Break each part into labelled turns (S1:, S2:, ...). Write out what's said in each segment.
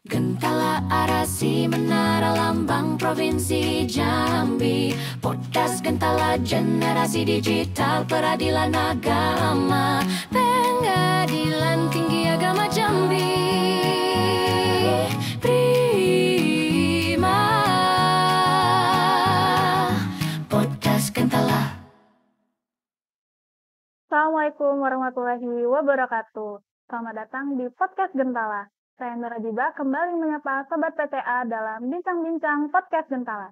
S1: Gentala Arasi Menara Lambang Provinsi Jambi. Podcast Gentala Generasi Digital Peradilan Agama, Pengadilan Tinggi Agama Jambi. Prima Podcast Gentala.
S2: Assalamualaikum warahmatullahi wabarakatuh. Selamat datang di Podcast Gentala. Saya Nur Ajiba kembali menyapa Sobat PTA dalam Bincang-Bincang Podcast Gentala.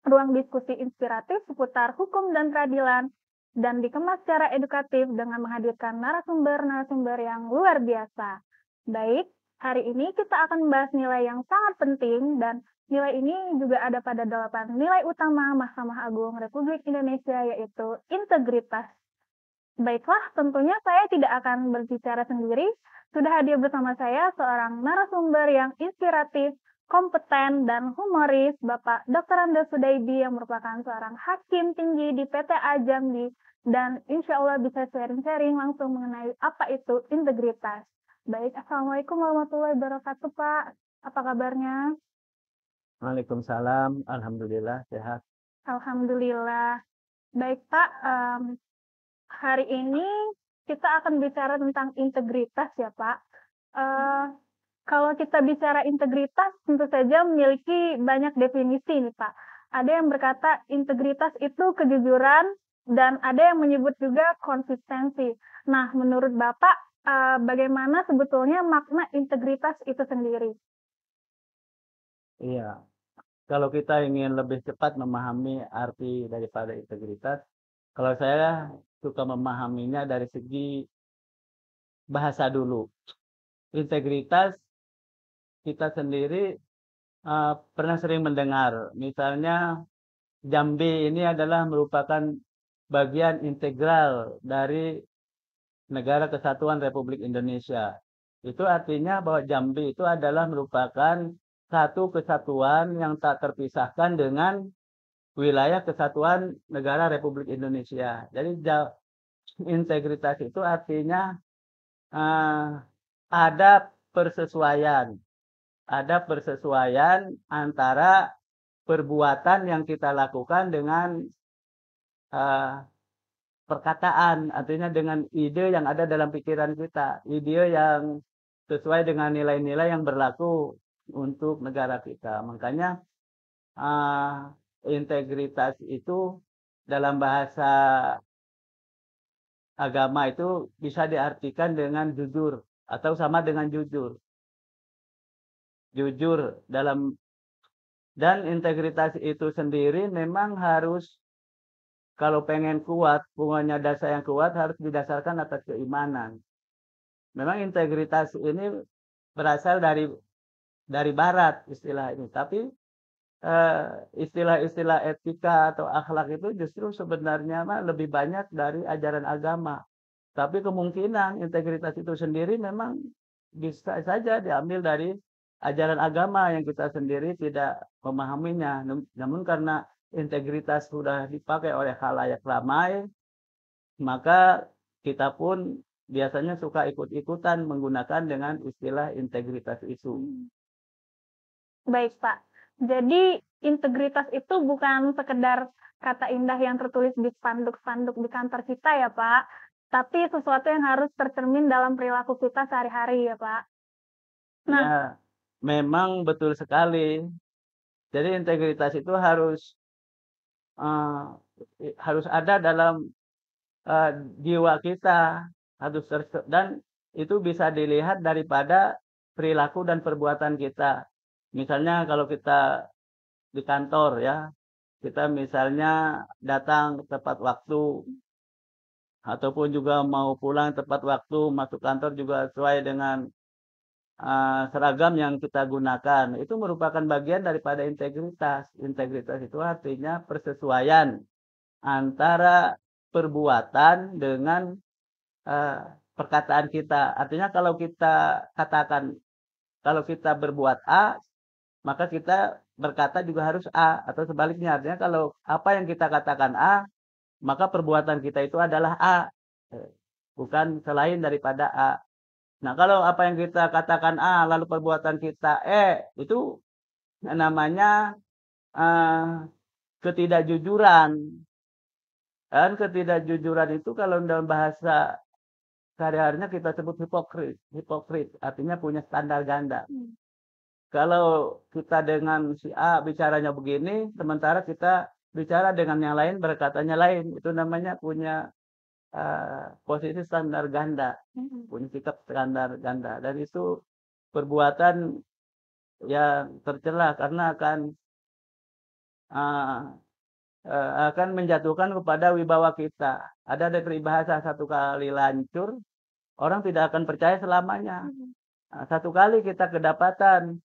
S2: Ruang diskusi inspiratif seputar hukum dan peradilan dan dikemas secara edukatif dengan menghadirkan narasumber-narasumber yang luar biasa. Baik, hari ini kita akan membahas nilai yang sangat penting dan nilai ini juga ada pada 8 nilai utama Mahkamah Agung Republik Indonesia, yaitu integritas. Baiklah, tentunya saya tidak akan berbicara sendiri. Sudah hadir bersama saya seorang narasumber yang inspiratif, kompeten, dan humoris, Bapak Dr. Anda Sudaibi, yang merupakan seorang hakim tinggi di PTA Jambi, dan insya Allah bisa sharing-sharing langsung mengenai apa itu integritas. Baik, Assalamualaikum warahmatullahi wabarakatuh, Pak. Apa kabarnya?
S3: Waalaikumsalam, alhamdulillah sehat.
S2: Alhamdulillah. Baik, Pak. Hari ini kita akan bicara tentang integritas ya, Pak. Kalau kita bicara integritas, tentu saja memiliki banyak definisi nih, Pak. Ada yang berkata integritas itu kejujuran, dan ada yang menyebut juga konsistensi. Nah, menurut Bapak, bagaimana sebetulnya makna integritas itu sendiri?
S3: Iya, kalau kita ingin lebih cepat memahami arti daripada integritas, kalau saya suka memahaminya dari segi bahasa dulu. Integritas kita sendiri pernah sering mendengar, misalnya Jambi ini adalah merupakan bagian integral dari Negara Kesatuan Republik Indonesia. Itu artinya bahwa Jambi itu adalah merupakan satu kesatuan yang tak terpisahkan dengan wilayah kesatuan negara Republik Indonesia. Jadi integritas itu artinya ada persesuaian antara perbuatan yang kita lakukan dengan perkataan, artinya dengan ide yang ada dalam pikiran kita, ide yang sesuai dengan nilai-nilai yang berlaku untuk negara kita. Makanya integritas itu dalam bahasa agama itu bisa diartikan dengan jujur atau sama dengan jujur. Jujur dan integritas itu sendiri memang harus, kalau pengen kuat, punya dasar yang kuat harus didasarkan atas keimanan. Memang integritas ini berasal dari barat istilah ini, tapi istilah-istilah etika atau akhlak itu justru sebenarnya lebih banyak dari ajaran agama. Tapi kemungkinan integritas itu sendiri memang bisa saja diambil dari ajaran agama yang kita sendiri tidak memahaminya. Namun karena integritas sudah dipakai oleh khalayak ramai, maka kita pun biasanya suka ikut-ikutan menggunakan dengan istilah integritas itu.
S2: Baik, Pak. Jadi integritas itu bukan sekedar kata indah yang tertulis di spanduk-spanduk di kantor kita ya, Pak. Tapi sesuatu yang harus tercermin dalam perilaku kita sehari-hari ya, Pak.
S3: Nah, ya, memang betul sekali. Jadi integritas itu harus ada dalam jiwa kita, dan itu bisa dilihat daripada perilaku dan perbuatan kita. Misalnya kalau kita di kantor ya, kita misalnya datang tepat waktu, ataupun juga mau pulang tepat waktu, masuk kantor juga sesuai dengan seragam yang kita gunakan. Itu merupakan bagian daripada integritas. Integritas itu artinya persesuaian antara perbuatan dengan perkataan kita. Artinya kalau kita katakan, kalau kita berbuat A, maka kita berkata juga harus A, atau sebaliknya. Artinya kalau apa yang kita katakan A, maka perbuatan kita itu adalah A, bukan selain daripada A. Nah, kalau apa yang kita katakan A, lalu perbuatan kita itu namanya ketidakjujuran. Dan ketidakjujuran itu kalau dalam bahasa sehari-harinya kita sebut hipokrit. Hipokrit artinya punya standar ganda. Kalau kita dengan si A bicaranya begini, sementara kita bicara dengan yang lain berkatanya lain. Itu namanya punya posisi standar ganda, punya sikap standar ganda. Dan itu perbuatan yang tercela karena akan menjatuhkan kepada wibawa kita. Ada dari peribahasa, satu kali lancur, orang tidak akan percaya selamanya. Nah, satu kali kita kedapatan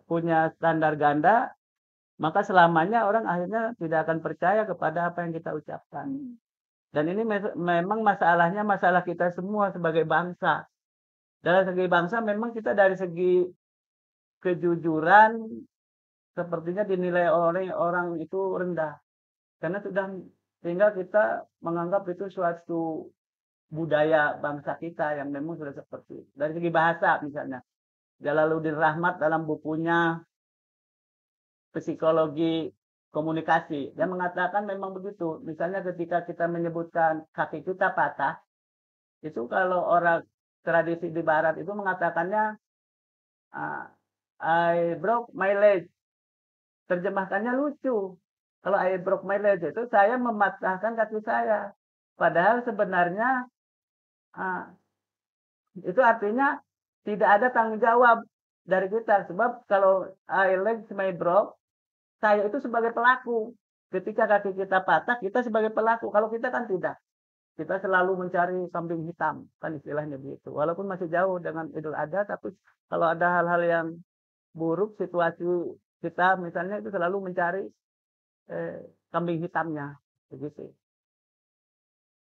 S3: punya standar ganda, maka selamanya orang akhirnya tidak akan percaya kepada apa yang kita ucapkan. Dan ini memang masalah kita semua sebagai bangsa. Dari segi bangsa memang kita dari segi kejujuran sepertinya dinilai oleh orang itu rendah. Karena sehingga kita menganggap itu suatu budaya bangsa kita yang memang sudah seperti itu. Dari segi bahasa misalnya. Jalaluddin Rahmat dalam bukunya Psikologi Komunikasi, dia mengatakan memang begitu. Misalnya ketika kita menyebutkan kaki kita patah, itu kalau orang tradisi di barat itu mengatakannya I broke my leg. Terjemahkannya lucu. Kalau I broke my leg itu saya mematahkan kaki saya. Padahal sebenarnya itu artinya tidak ada tanggung jawab dari kita. Sebab kalau I legs my broke, saya itu sebagai pelaku. Ketika kaki kita patah, kita sebagai pelaku. Kalau kita kan tidak. Kita selalu mencari kambing hitam. Kan istilahnya begitu. Walaupun masih jauh dengan Idul Adha, tapi kalau ada hal-hal yang buruk, situasi kita misalnya itu selalu mencari kambing hitamnya. Begitu.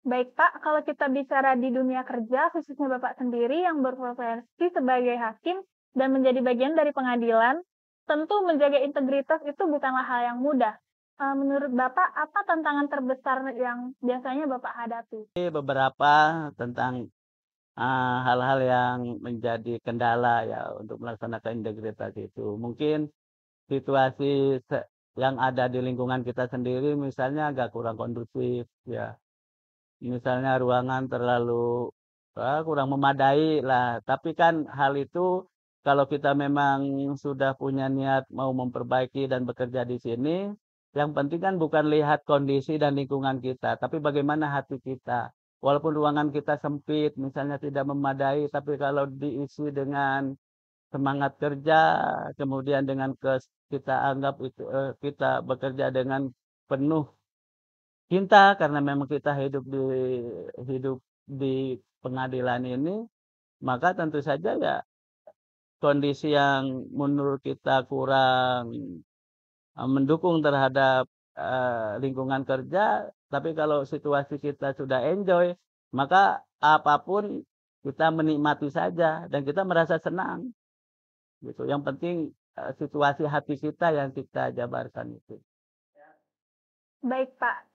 S2: Baik Pak, kalau kita bicara di dunia kerja, khususnya Bapak sendiri yang berprofesi sebagai hakim dan menjadi bagian dari pengadilan, tentu menjaga integritas itu bukanlah hal yang mudah. Menurut Bapak, apa tantangan terbesar yang biasanya Bapak hadapi?
S3: Beberapa tentang hal-hal yang menjadi kendala ya untuk melaksanakan integritas itu. Mungkin situasi yang ada di lingkungan kita sendiri misalnya agak kurang kondusif ya. Misalnya ruangan terlalu kurang memadai lah. Tapi kan hal itu kalau kita memang sudah punya niat mau memperbaiki dan bekerja di sini, yang penting kan bukan lihat kondisi dan lingkungan kita, tapi bagaimana hati kita. Walaupun ruangan kita sempit, misalnya tidak memadai, tapi kalau diisi dengan semangat kerja, kemudian dengan kita anggap itu kita bekerja dengan penuh cinta karena memang kita hidup di pengadilan ini, maka tentu saja ya kondisi yang menurut kita kurang mendukung terhadap lingkungan kerja, tapi kalau situasi kita sudah enjoy, maka apapun kita menikmati saja dan kita merasa senang. Gitu. Yang penting situasi hati kita yang kita jabarkan itu.
S2: Baik Pak,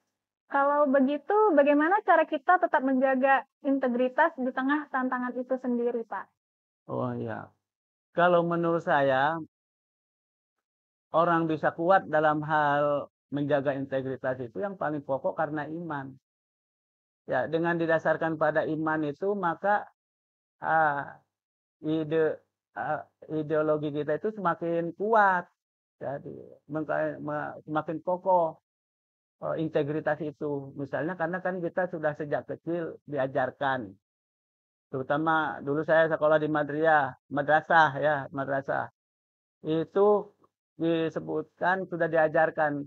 S2: kalau begitu bagaimana cara kita tetap menjaga integritas di tengah tantangan itu sendiri Pak?
S3: Oh ya, kalau menurut saya orang bisa kuat dalam hal menjaga integritas itu yang paling pokok karena iman. Ya, dengan didasarkan pada iman itu maka ide ideologi kita itu semakin kuat. Jadi semakin kokoh integritas itu. Misalnya karena kan kita sudah sejak kecil diajarkan. Terutama dulu saya sekolah di madrasah ya, madrasah. Itu disebutkan sudah diajarkan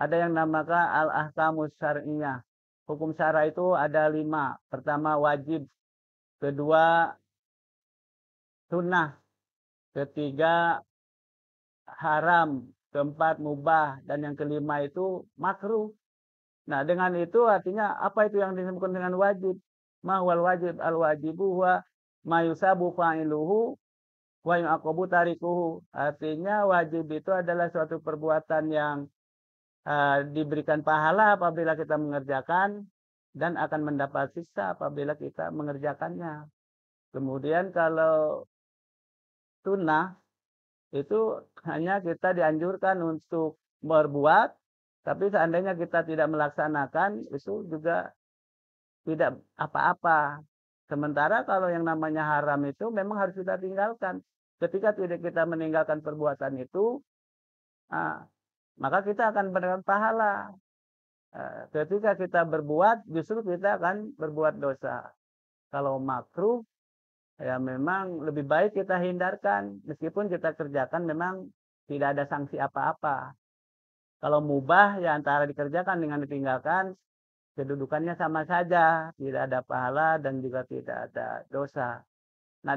S3: ada yang namakan al-ahkamus syar'iyyah. Hukum syara itu ada 5. Pertama wajib, kedua sunnah, ketiga haram, keempat mubah, dan yang kelima itu makruh. Nah, dengan itu artinya apa itu yang disebutkan dengan wajib? Mahwal wajib, al-wajibu wa mayusabu fa'iluhu wa yu'aqabu tarikuhu. Artinya wajib itu adalah suatu perbuatan yang diberikan pahala apabila kita mengerjakan dan akan mendapat siksa apabila kita mengerjakannya. Kemudian kalau sunnah itu hanya kita dianjurkan untuk berbuat, tapi seandainya kita tidak melaksanakan itu juga tidak apa-apa. Sementara kalau yang namanya haram itu memang harus kita tinggalkan. Ketika tidak kita meninggalkan perbuatan itu, ah, maka kita akan mendapat pahala. Ketika kita berbuat, justru kita akan berbuat dosa. Kalau makruh, ya memang lebih baik kita hindarkan. Meskipun kita kerjakan memang tidak ada sanksi apa-apa. Kalau mubah, ya antara dikerjakan dengan ditinggalkan, kedudukannya sama saja. Tidak ada pahala dan juga tidak ada dosa. Nah,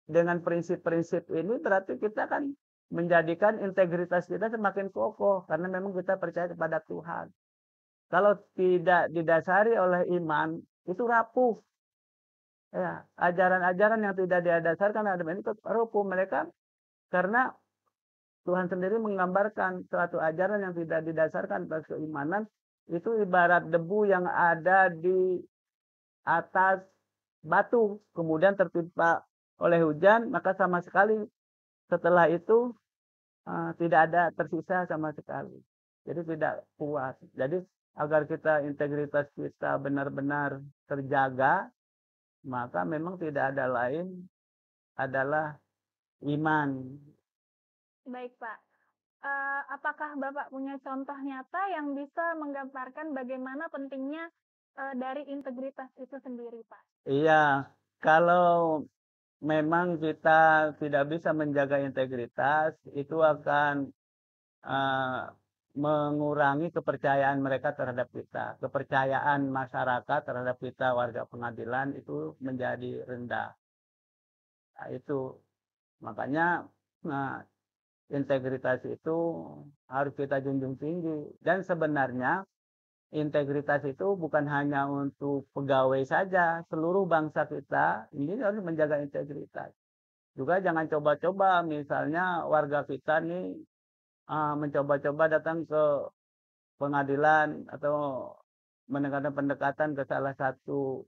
S3: dengan prinsip-prinsip ini berarti kita kan menjadikan integritas kita semakin kokoh. Karena memang kita percaya kepada Tuhan. Kalau tidak didasari oleh iman, itu rapuh. Ya, ajaran-ajaran yang tidak didasarkan ada ini rapuh mereka karena Tuhan sendiri menggambarkan suatu ajaran yang tidak didasarkan atas keimanan itu ibarat debu yang ada di atas batu kemudian tertimpa oleh hujan maka sama sekali setelah itu tidak ada tersisa sama sekali. Jadi tidak puas. Jadi agar kita integritas kita benar-benar terjaga, maka memang tidak ada lain adalah iman.
S2: Baik, Pak. Apakah Bapak punya contoh nyata yang bisa menggambarkan bagaimana pentingnya dari integritas itu sendiri, Pak?
S3: Iya, kalau memang kita tidak bisa menjaga integritas, itu akan uh, mengurangi kepercayaan mereka terhadap kita. Kepercayaan masyarakat terhadap kita warga pengadilan itu menjadi rendah. Nah, itu makanya nah, integritas itu harus kita junjung tinggi. Dan sebenarnya integritas itu bukan hanya untuk pegawai saja, seluruh bangsa kita ini harus menjaga integritas. Juga jangan coba-coba misalnya warga kita nih mencoba-coba datang ke pengadilan atau mendekatkan pendekatan ke salah satu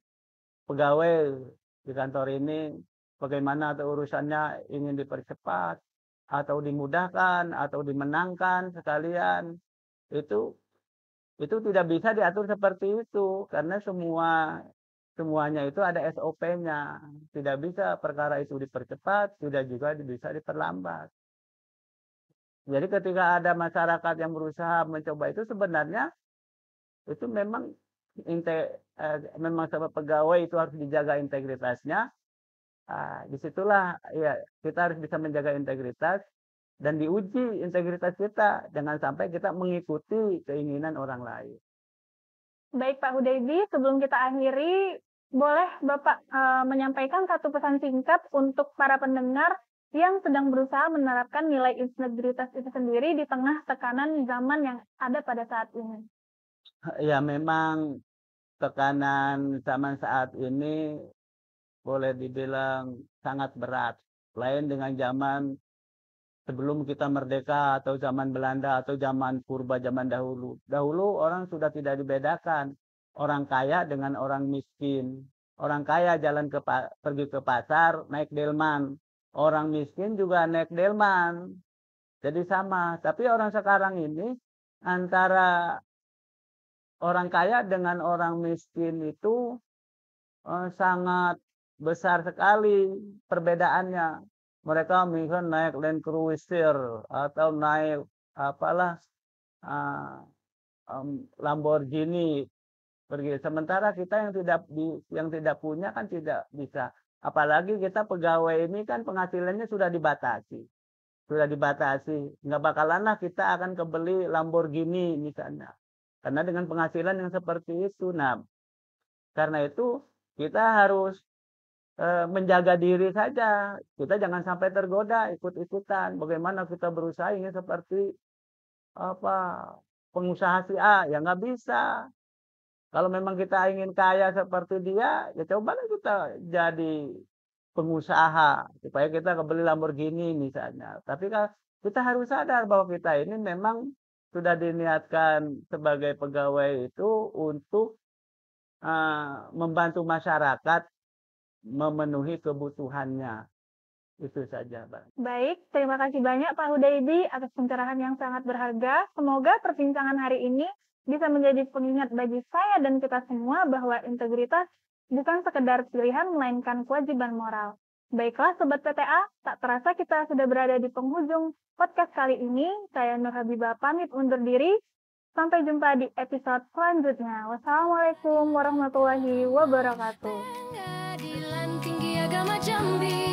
S3: pegawai di kantor ini bagaimana atau urusannya ingin dipercepat atau dimudahkan atau dimenangkan sekalian itu tidak bisa diatur seperti itu karena semuanya itu ada SOP-nya. Tidak bisa perkara itu dipercepat, tidak juga bisa diperlambat. Jadi ketika ada masyarakat yang berusaha mencoba itu sebenarnya itu memang memang sama pegawai itu harus dijaga integritasnya. Disitulah ya kita harus bisa menjaga integritas dan diuji integritas kita jangan sampai kita mengikuti keinginan orang lain.
S2: Baik Pak Hudaydi, sebelum kita akhiri, boleh Bapak menyampaikan satu pesan singkat untuk para pendengar yang sedang berusaha menerapkan nilai integritas itu sendiri di tengah tekanan zaman yang ada pada saat ini.
S3: Ya memang tekanan zaman saat ini boleh dibilang sangat berat. Lain dengan zaman sebelum kita merdeka atau zaman Belanda atau zaman purba zaman dahulu. Dahulu orang sudah tidak dibedakan orang kaya dengan orang miskin. Orang kaya pergi ke pasar naik delman. Orang miskin juga naik delman. Jadi sama. Tapi orang sekarang ini antara orang kaya dengan orang miskin itu sangat besar sekali perbedaannya. Mereka misalnya naik Land Cruiser atau naik apalah Lamborghini pergi. Sementara kita yang tidak punya kan tidak bisa. Apalagi kita pegawai ini kan penghasilannya sudah dibatasi. Sudah dibatasi. Nggak bakalanlah kita akan kebeli Lamborghini misalnya. Karena dengan penghasilan yang seperti itu. Nah, karena itu kita harus menjaga diri saja. Kita jangan sampai tergoda ikut-ikutan. Bagaimana kita berusaha ingin seperti pengusaha si A. Ya nggak bisa. Kalau memang kita ingin kaya seperti dia, ya cobalah kita jadi pengusaha supaya kita kebeli Lamborghini misalnya. Tapi kita harus sadar bahwa kita ini memang sudah diniatkan sebagai pegawai itu untuk membantu masyarakat memenuhi kebutuhannya. Itu saja, Bang.
S2: Baik, terima kasih banyak Pak Hudaydi atas pencerahan yang sangat berharga. Semoga perbincangan hari ini bisa menjadi pengingat bagi saya dan kita semua bahwa integritas bukan sekedar pilihan, melainkan kewajiban moral. Baiklah Sobat PTA, tak terasa kita sudah berada di penghujung podcast kali ini. Saya Nur Habibah pamit undur diri. Sampai jumpa di episode selanjutnya. Wassalamualaikum warahmatullahi wabarakatuh.
S1: Pengadilan Tinggi Agama Jambi.